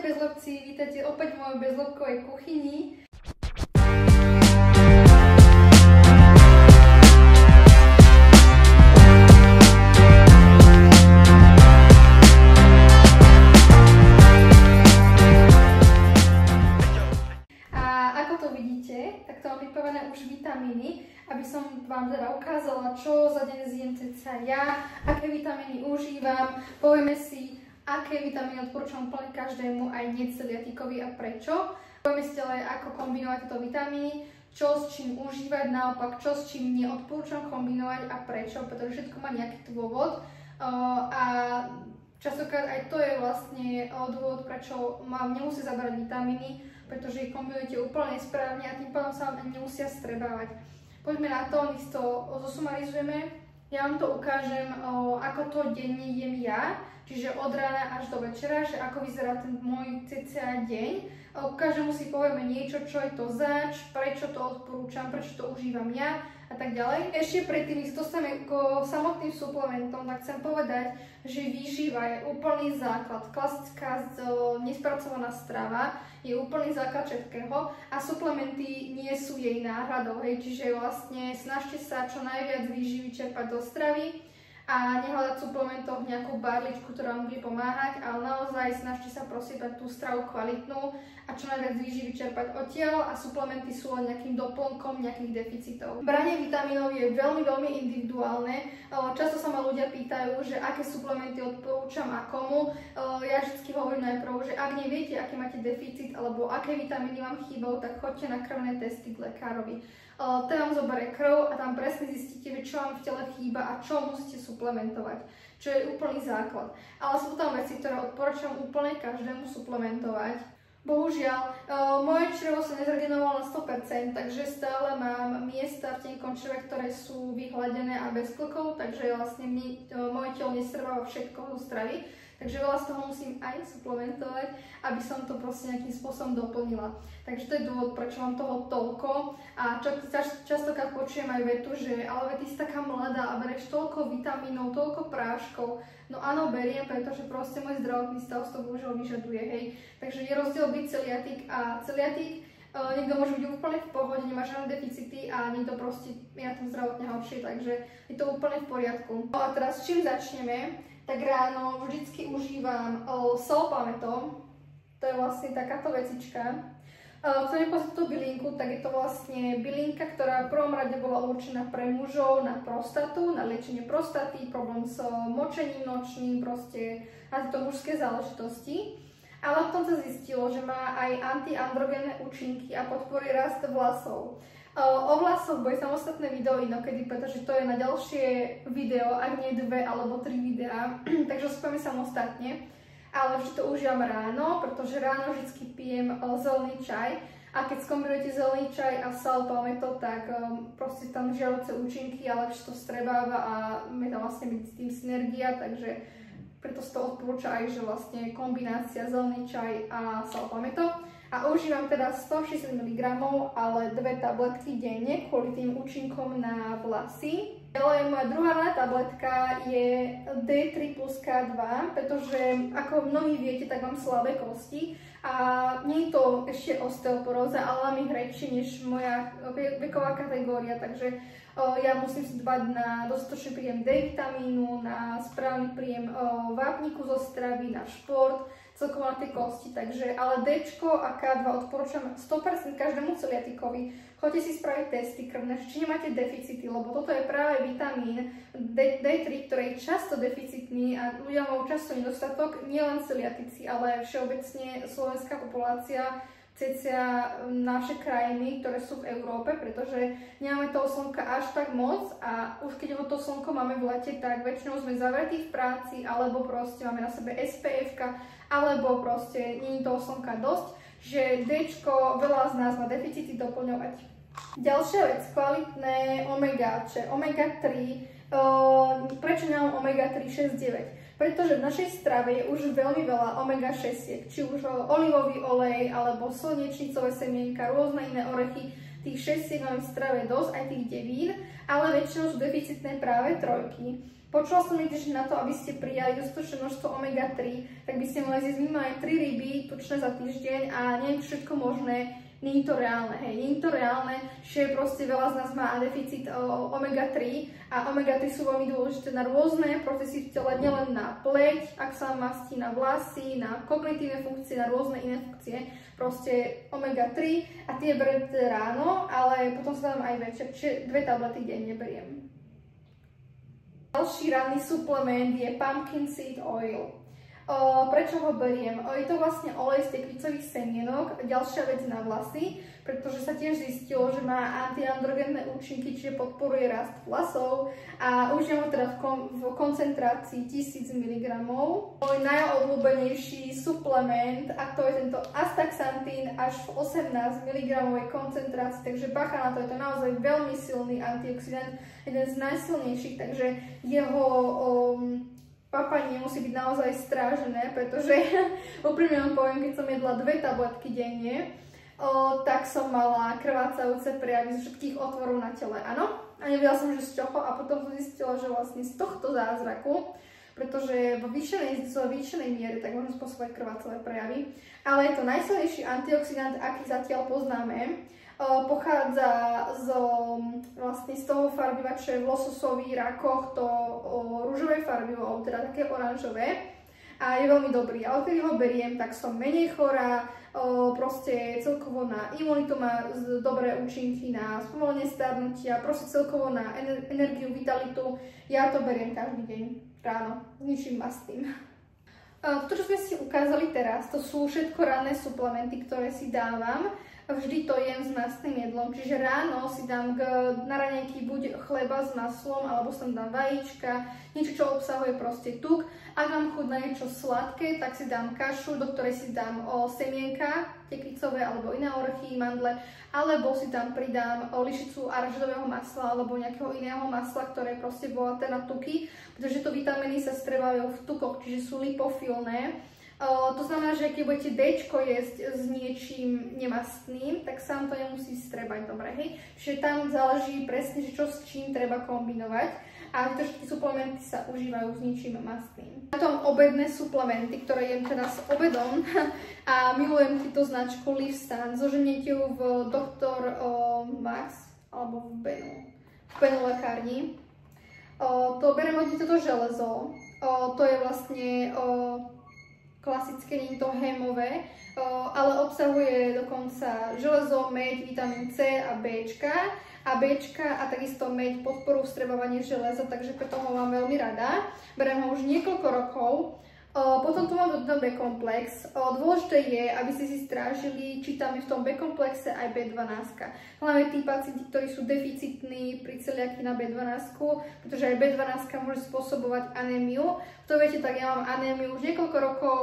Ahojte bezlepci, vítajte opäť v mojej bezlepkovej kuchyni. A ako to vidíte, tak to mám vybavené už vitamíny, aby som vám teda ukázala, čo za deň zjem cca ja, aké vitamíny užívam, povieme si, aké vitamíny odporúčam úplne každému, aj neceliatikovi a prečo. Povieme si ďalej, ako kombinovať tieto vitamíny, čo s čím užívať, naopak čo s čím neodporúčam kombinovať a prečo, pretože všetko má nejaký dôvod. A častokrát aj to je vlastne dôvod, prečo vám nemusí zaberať vitamíny, pretože ich kombinujete úplne správne a tým pádom sa vám nemusia strebávať. Poďme na to, my si to zosumarizujeme. Ja vám to ukážem, ako to denne jem ja, čiže od rána až do večera, že ako vyzerá ten môj cca deň. Každému si povieme niečo, čo je to zač, prečo to odporúčam, prečo to užívam ja a tak ďalej. Ešte predtým, než dostaneme k samotným suplementom, tak chcem povedať, že výživa je úplný základ. Klasická nespracovaná strava je úplný základ všetkého a suplementy nie sú jej náhradou. Čiže vlastne snažte sa čo najviac výživy čerpať do stravy a nehľadať v suplementoch nejakú barličku, ktorá vám bude pomáhať, ale naozaj snažte sa prosieť tú stravu kvalitnú a čo najviac výživy čerpať odtiaľ a suplementy sú len nejakým doplnkom nejakých deficitov. Branie vitamínov je veľmi, veľmi individuálne. Často sa ma ľudia pýtajú, že aké suplementy odporúčam a komu. Ja vždy hovorím najprv, že ak neviete, aký máte deficit alebo aké vitamíny vám chýbajú, tak choďte na krvné testy k lekárovi. Ten vám zoberie krv a tam presne zistíte, čo vám v tele chýba a čo musíte suplementovať, čo je úplný základ. Ale sú tam veci, ktoré odporúčam úplne každému suplementovať. Bohužiaľ, moje črevo sa nezregenerovalo na 100%, takže stále mám miesta v tenkom čreve, ktoré sú vyhladené a bez klkov, takže vlastne moje telo nestrebáva všetko zo stravy. Takže veľa z toho musím aj suplementovať, aby som to proste nejakým spôsobom doplnila. Takže to je dôvod, prečo mám toho toľko. A častokrát počujem aj vetu, že ale ty si taká mladá a bereš toľko vitamínov, toľko práškov. No áno, beriem, pretože proste môj zdravotný stav z toho bohužiaľ vyžaduje, hej. Takže je rozdiel byť celiatik a celiatik. Niekto môže byť úplne v pohode, nemá žiadne deficity a niekto proste je na tom zdravotne horšie, takže je to úplne v poriadku. No a teraz čím začneme? Tak ráno vždycky užívam Solpameto, to je vlastne takáto vecička. Kto nepozná tú bylinku, tak je to vlastne bylinka, ktorá v prvom rade bola určená pre mužov na prostatu, na liečenie prostaty, problém s močením nočným, proste na tieto mužské záležitosti. Ale potom sa zistilo, že má aj antiandrogénne účinky a podporí rast vlasov. O vlasoch bude samostatné video inokedy, pretože to je na ďalšie video, ak nie 2 alebo 3 videá, takže spojíme samostatne. Ale vždy to užívam ráno, pretože ráno vždy pijem zelený čaj a keď skombinujete zelený čaj a Solpameto, tak proste tam žiaľúce účinky a lepšie to strebáva a je tam vlastne byť s tým synergia, takže preto sa to odporúča aj, že vlastne kombinácia zelený čaj a Solpameto. A užívam teda 160 mg, ale 2 tabletky denne kvôli tým účinkom na vlasy. Ale moja druhá tabletka je D3 plus K2, pretože ako mnohí viete, tak mám slabé kosti a nie je to ešte osteoporóza, ale mám ich hrejšie než moja veková kategória, takže ja musím si dbať na dostatočný príjem D vitamínu, na správny príjem vápniku zo stravy, na šport, celkovo na tie kosti, takže ale D a K2 odporúčam 100% každému celiatikovi. Choďte si spraviť testy krvné, či nemáte deficity, lebo toto je práve vitamín D3, ktorý je často deficitný a ľudia majú často nedostatok, nielen celiatici, ale všeobecne slovenská populácia, cca naše krajiny, ktoré sú v Európe, pretože nemáme toho slnka až tak moc a už keď ho to slnko máme v lete, tak väčšinou sme zavretí v práci alebo proste máme na sebe SPF-ka alebo proste nie je toho slnka dosť, že Dčko veľa z nás má deficity doplňovať. Ďalšia vec, kvalitné omegáče, omega-3, prečo nemám omega-3, 6, 9? Pretože v našej strave je už veľmi veľa omega-6, či už olivový olej, alebo slnečnicové semienka, rôzne iné orechy. Tých 6 máme v strave dosť, aj tých 9, ale väčšinou sú deficitné práve trojky. Počula som niekde, že na to, aby ste prijali dostatočné množstvo omega-3, tak by ste mali zjesť minimálne 3 ryby tučné za týždeň a neviem všetko možné. Nie je to reálne, hej, nie je to reálne, že proste veľa z nás má deficit omega-3 a omega-3 sú veľmi dôležité na rôzne procesy v tele, nielen na pleť, ak sa mastí, na vlasy, na kognitívne funkcie, na rôzne iné funkcie, proste omega-3 a tie berete ráno, ale potom sa dám aj večer, čiže 2 tablety denne beriem. Ďalší ranný suplement je pumpkin seed oil. Prečo ho beriem? Je to vlastne olej z tekvicových semienok, ďalšia vec na vlasy, pretože sa tiež zistilo, že má antiandrogenné účinky, čiže podporuje rast vlasov a užívam ho teda v koncentrácii 1000 mg. Môj najobľúbenejší suplement, a to je tento astaxantín až v 18 mg koncentrácii, takže bacha na to, je to naozaj veľmi silný antioxidant, jeden z najsilnejších, takže jeho papanie musí byť naozaj strážené, pretože úprimne vám poviem, keď som jedla 2 tabletky denne, tak som mala krvácajúce prejavy z všetkých otvorov na tele, áno. A nevedela som, že z čoho a potom som zistila, že vlastne z tohto zázraku, pretože vo zvýšenej miere tak môžem spôsobovať krvácové prejavy, ale je to najsilnejší antioxidant, aký zatiaľ poznáme. Pochádza vlastne z toho farbiva, čo je v lososových rakoch, to ružové farbivo, teda také oranžové a je veľmi dobrý. Ale keď ho beriem, tak som menej chorá, proste celkovo na imunitu má dobré účinky, na spomalenie starnutia, proste celkovo na energiu, vitalitu. Ja to beriem každý deň ráno, s ničím mastným. To, čo sme si ukázali teraz, to sú všetko ranné suplementy, ktoré si dávam. Vždy to jem s mastným jedlom, čiže ráno si dám na raňajky buď chleba s maslom, alebo som dám vajíčka, niečo, čo obsahuje proste tuk. Ak mám chuť na niečo sladké, tak si dám kašu, do ktorej si dám semienka tekvicové alebo iné orechy, mandle, alebo si tam pridám lyžicu arašidového masla alebo nejakého iného masla, ktoré je proste bohaté na tuky, pretože to vitamíny sa strebajú v tukoch, čiže sú lipofilné. To znamená, že keď budete D-čko jesť s niečím nemastným, tak sa vám to nemusí strebať dobre, hej? Čiže tam záleží presne, že čo s čím treba kombinovať a tieto všetky suplementy sa užívajú s ničím mastným. Potom obedné suplementy, ktoré jem teda s obedom a milujem túto značku Livstan. Zoženiete ju v Dr. Max alebo v Benu lekárni. To berem od toto železo. To je vlastne klasické, nie je to hémové, ale obsahuje dokonca železo, meď, vitamín C a Bčka. A takisto meď podporu vstrebávanie železa, takže preto ho mám veľmi rada. Berem ho už niekoľko rokov. Potom tu mám B-komplex. Dôležité je, aby ste si strážili, či tam je v tom B-komplexe aj B12. Hlavne tí pacienti, ktorí sú deficitní pri celiakii na B12, pretože aj B12 môže spôsobovať anémiu. To viete, tak ja mám anémiu už niekoľko rokov,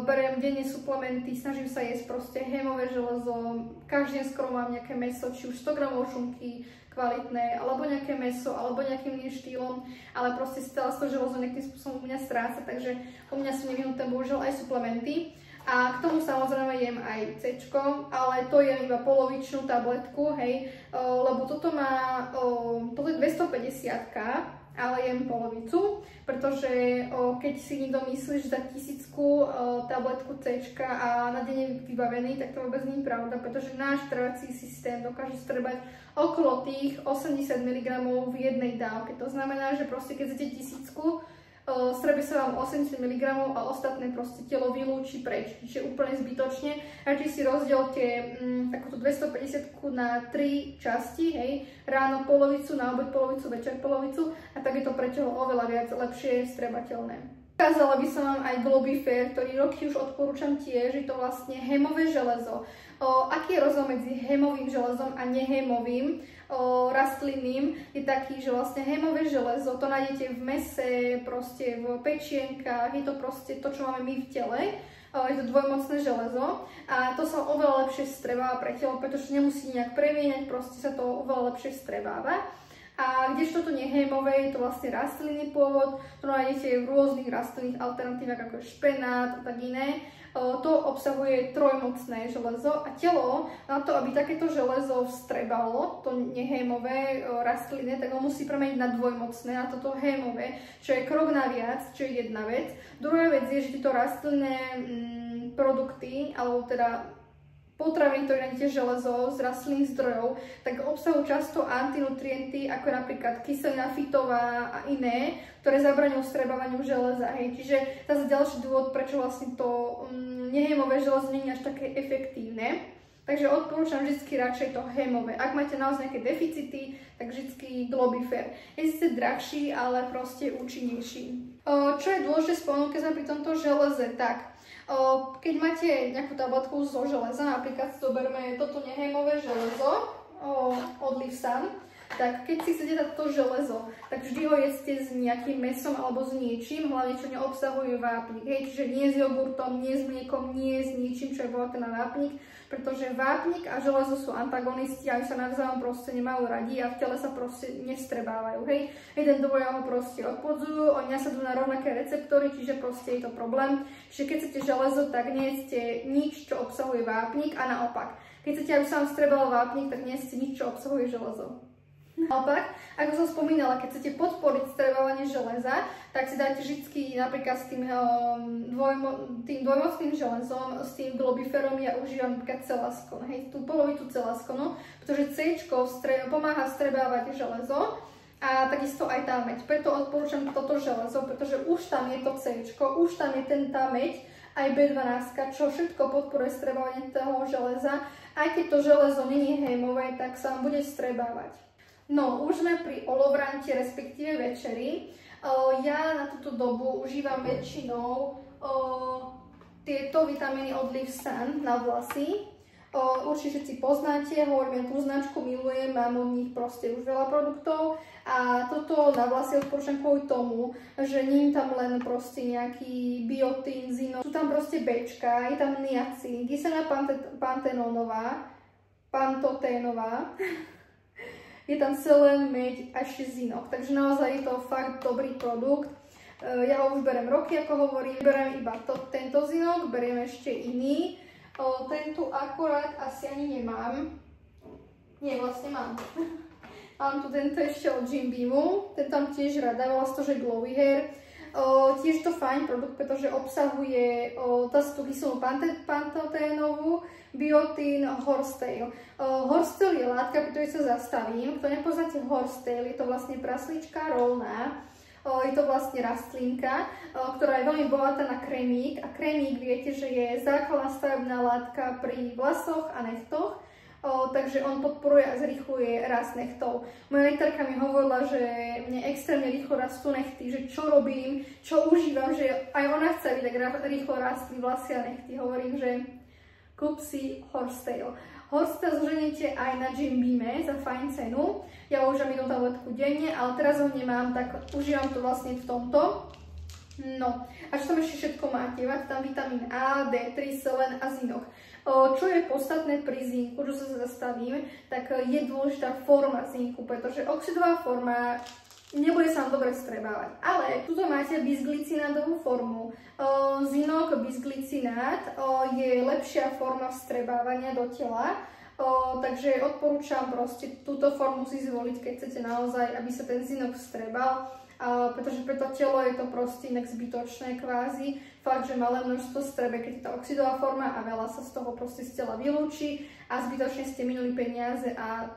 beriem denne suplementy, snažím sa jesť proste hémové železo, každý deň skoro mám nejaké mäso, či už 100 gramov šunky, kvalitné, alebo nejaké mäso, alebo nejakým iným štýlom, ale proste stále to železo nejakým spôsobom u mňa stráca, takže u mňa sú nevyhnuté bohužiaľ aj suplementy. A k tomu samozrejme jem aj C-čko, ale to jem iba polovičnú tabletku, hej, lebo toto má, toto je 250, ale jem polovicu, pretože keď si niekto myslí, že za 1000 tabletku C-čka a na deň je vybavený, tak to vôbec nie je pravda, pretože náš trvací systém dokáže strebať okolo tých 80 mg v jednej dávke. To znamená, že proste keď zjete 1000, strebí sa vám 80 mg a ostatné proste telo vylúči preč, čiže úplne zbytočne. Radšej si rozdielte takúto 250 na 3 časti, hej, ráno polovicu, na obed polovicu, večer polovicu a tak je to pre telo oveľa viac lepšie strebateľné. Ukázala by som vám aj Globifair, ktorý roky už odporúčam tiež, je to vlastne hémové železo. Aký je rozdiel medzi hémovým železom a nehémovým rastlinným? Je taký, že vlastne hémové železo to nájdete v mese, proste v pečienkách, je to proste to, čo máme my v tele. Je to dvojmocné železo a to sa oveľa lepšie strebáva pre telo, pretože nemusí nejak premieňať, proste sa to oveľa lepšie strebáva. A kdežto to nehémové, je to vlastne rastlinný pôvod, to nájdete v rôznych rastlinných alternatívach ako je špenát a tak iné. to obsahuje trojmocné železo a telo na to, aby takéto železo vstrebalo, to nehémové rastlinné, tak ho musí premeniť na dvojmocné, na toto hémové, čo je krok naviac, čo je jedna vec. Druhá vec je, že tieto rastlinné produkty, alebo teda potraviny, ktoré nájdete železo z rastlinných zdrojov, tak obsahujú často antinutrienty, ako napríklad kyselina fitová a iné, ktoré zabraňujú vstrebávaniu železa. Hej. Čiže zase ďalší dôvod, prečo vlastne to nehémové železo nie je až také efektívne. Takže odporúčam vždy radšej to hémové. Ak máte naozaj nejaké deficity, tak vždy Globifer. Je síce drahší, ale proste účinnejší. Čo je dôležité spomenúť, keď sme pri tomto železe, tak keď máte nejakú tabletku zo železa, napríklad si zoberme toto nehémové železo od Livsan, tak keď si chcete dať to železo, tak vždy ho jedzte s nejakým mesom alebo s niečím, hlavne čo neobsahuje vápnik. Hej, čiže nie s jogurtom, nie s mliekom, nie s ničím, čo je bohaté na vápnik, pretože vápnik a železo sú antagonisti a sa navzájom proste nemajú radi a v tele sa proste nestrebávajú. Hej, jeden druhého proste odpodzujú, oni nasadujú na rovnaké receptory, čiže proste je to problém. Čiže keď chcete železo, tak nejedzte nič, čo obsahuje vápnik a naopak. Keď chcete, aby sa vám strebal vápnik, tak nejedzte nič, čo obsahuje železo. Naopak, ako som spomínala, keď chcete podporiť strebávanie železa, tak si dáte vždy napríklad s tým dvojmocným železom, s tým Globiferom, ja užívam napríklad Celaskon, hej, tú polovitu Celaskonu, pretože C pomáha strebávať železo a takisto aj tá meď. Preto odporúčam toto železo, pretože už tam je to C, už tam je tá meď, aj B12, čo všetko podporuje strebávanie toho železa. Aj keď to železo nie je hémové, tak sa vám bude strebávať. No, už sme pri olovrante, respektíve večeri. Ja na túto dobu užívam väčšinou tieto vitamíny od Livsan na vlasy. Určite všetci poznáte, hovorím, tú značku milujem, mám od nich proste už veľa produktov a toto na vlasy odporúčam kvôli tomu, že nie je tam len proste nejaký biotín, zinok, sú tam proste Bčka, je tam niacin, kyselina pantoténová, je tam selen, meď a ešte zinok, takže naozaj je to fakt dobrý produkt. Ja ho už berem roky, ako hovorím, berem iba tento zinok, beriem ešte iný. Tento akorát asi ani nemám. Nie, vlastne mám. Mám tu tento ešte od Jim Beamu, ten tam tiež rada, volá sa to, že Glowy Hair. Tiež to fajn produkt, pretože obsahuje tú kyselú pantoténovú, biotín, horsetail. Horsetail je látka, pri ktorej sa zastavím. Kto nepoznáte horsetail, je to vlastne praslička rolná. Je to vlastne rastlinka, ktorá je veľmi bohatá na krémík. A krémík viete, že je základná stavebná látka pri vlasoch a nechtoch. Takže on podporuje a zrýchluje rast nechtov. Moja lekárka mi hovorila, že mne extrémne rýchlo rastú nechty, že čo robím, čo užívam, že aj ona chce, aby tak rýchlo rastli vlasy a nechty. Hovorím, že kúp si horsetail. Horsetail zoženíte aj na Jim Beame za fajn cenu. Ja užívam jednu tabletku denne, ale teraz ho nemám, tak užívam to vlastne v tomto. No, a čo tam ešte všetko máte? Máte tam vitamín A, D3, selen a zinok. Čo je podstatné pri zinku, čo sa zastavím, tak je dôležitá forma zinku, pretože oxidová forma nebude sa vám dobre strebávať. Ale tuto máte bisglicinádovú formu. Zinok bisglicinát je lepšia forma vstrebávania do tela, takže odporúčam proste túto formu si zvoliť, keď chcete naozaj, aby sa ten zinok vstrebal. Pretože pre to telo je to proste inak zbytočné kvázi. Fakt, že malé množstvo strebe, keď je to oxidová forma a veľa sa z toho proste z tela vylúči a zbytočne ste minuli peniaze a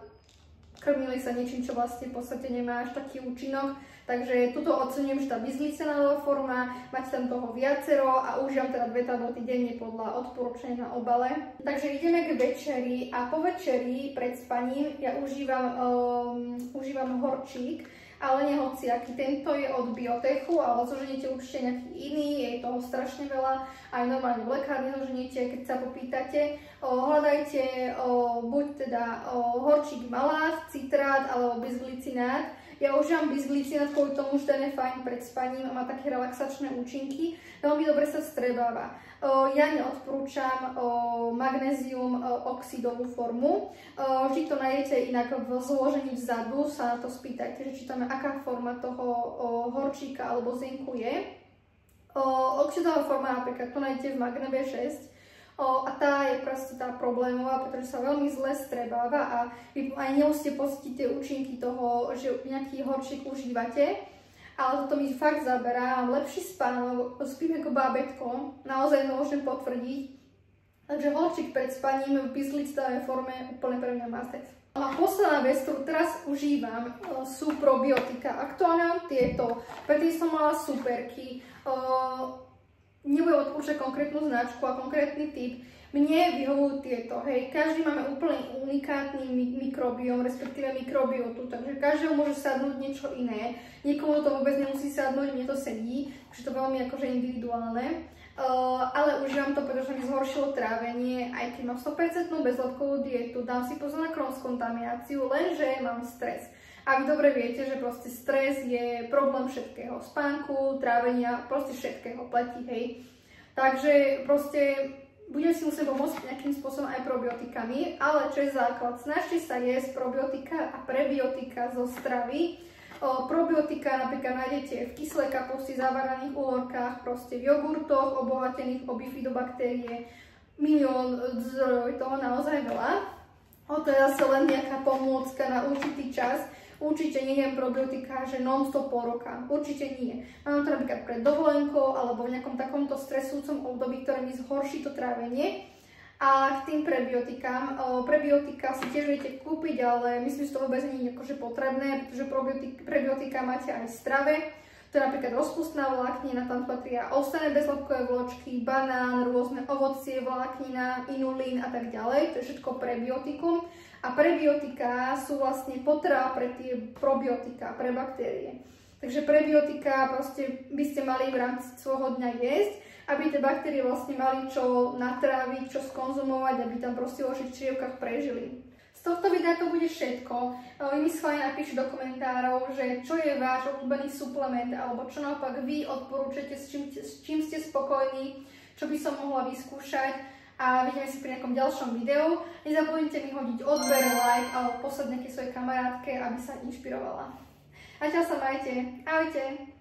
krmili sa niečím, čo vlastne v podstate nemá až taký účinok. Takže tuto ocením, že tá bisglicinádová forma, máte tam toho viacero a užívam teda 2 tablety denne podľa odporúčania na obale. Takže ideme k večeri a po večeri pred spaním ja užívam horčík. Ale nie hociaký. Tento je od Biotechu, ale zoženiete určite nejaký iný, je toho strašne veľa. Aj normálne v lekárni zoženiete, keď sa popýtate. Hľadajte buď teda horčík malát, citrát alebo bisglicinát. Ja užívam bisglicinát kvôli tomu, že ten je fajn pred spaním a má také relaxačné účinky. Veľmi dobre sa strebáva. Ja neodporúčam magnézium oxidovú formu. Vždy to nájdete inak v zložení vzadu, sa na to spýtajte, že či tam aká forma toho horčíka alebo zinku je. Oxidová forma napríklad, to nájdete v Magne B6. A tá je proste tá problémová, pretože sa veľmi zle strebáva a vy aj nemusíte pocítiť tie účinky toho, že nejaký horčík užívate. Ale toto mi fakt zaberá, mám lepší spánok, spím ako bábätko, naozaj to môžem potvrdiť. Takže horčík pred spaním v bizlicidovej forme úplne pre mňa must have. A posledná vec, ktorú teraz užívam, sú probiotika. Aktuálne mám tieto, predtým som mala superky. Nebudem odporúčať konkrétnu značku a konkrétny typ. Mne vyhovujú tieto, hej. Každý máme úplne unikátny mikrobióm, respektíve mikrobiotu, takže každému môže sadnúť niečo iné. Niekomu to vôbec nemusí sadnúť, mne to sedí, takže to je veľmi akože individuálne. Ale užívam to, pretože mi zhoršilo trávenie, aj keď mám 100% bezlepkovú dietu, dám si pozor na cross-kontamináciu, lenže mám stres. A vy dobre viete, že proste stres je problém všetkého. Spánku, trávenia, proste všetkého platí, hej. Takže proste budem si musieť pomôcť nejakým spôsobom aj probiotikami, ale čo je základ? Snažte sa jesť probiotika a prebiotika zo stravy. Probiotika napríklad nájdete v kyslej kapusti, zavaraných úhorkách, proste v jogurtoch, obohatených o bifidobaktérie. Milión zdrojov, toho naozaj veľa. To je zase len nejaká pomôcka na určitý čas. Určite nejem probiotika, že non-stop pol roka. Určite nie. Mám to napríklad pred dovolenkou alebo v nejakom takomto stresujúcom období, ktoré mi zhorší to trávenie. A k tým prebiotikám. Prebiotika si tiež viete kúpiť, ale myslím, že to vôbec nie je akože potrebné, pretože prebiotika máte aj v strave. To je napríklad rozpustná vláknina, tam patria ovsené bezlepkové vločky, banán, rôzne ovocie, vláknina, inulín a tak ďalej. To je všetko prebiotikum. A prebiotika sú vlastne potrava pre tie probiotika, pre baktérie. Takže prebiotika proste by ste mali v rámci svojho dňa jesť, aby tie baktérie vlastne mali čo natráviť, čo skonzumovať, aby tam proste vo vašich črievkách prežili. Z tohto videa to bude všetko. Vy mi schválne napíšte do komentárov, že čo je váš obľúbený suplement, alebo čo naopak vy odporúčate, s čím ste spokojní, čo by som mohla vyskúšať. A vidíme si pri nejakom ďalšom videu. Nezabudnite mi hodiť odber, like alebo poslať nejaké svojej kamarátke, aby sa inšpirovala. A čau sa majte. Ahojte.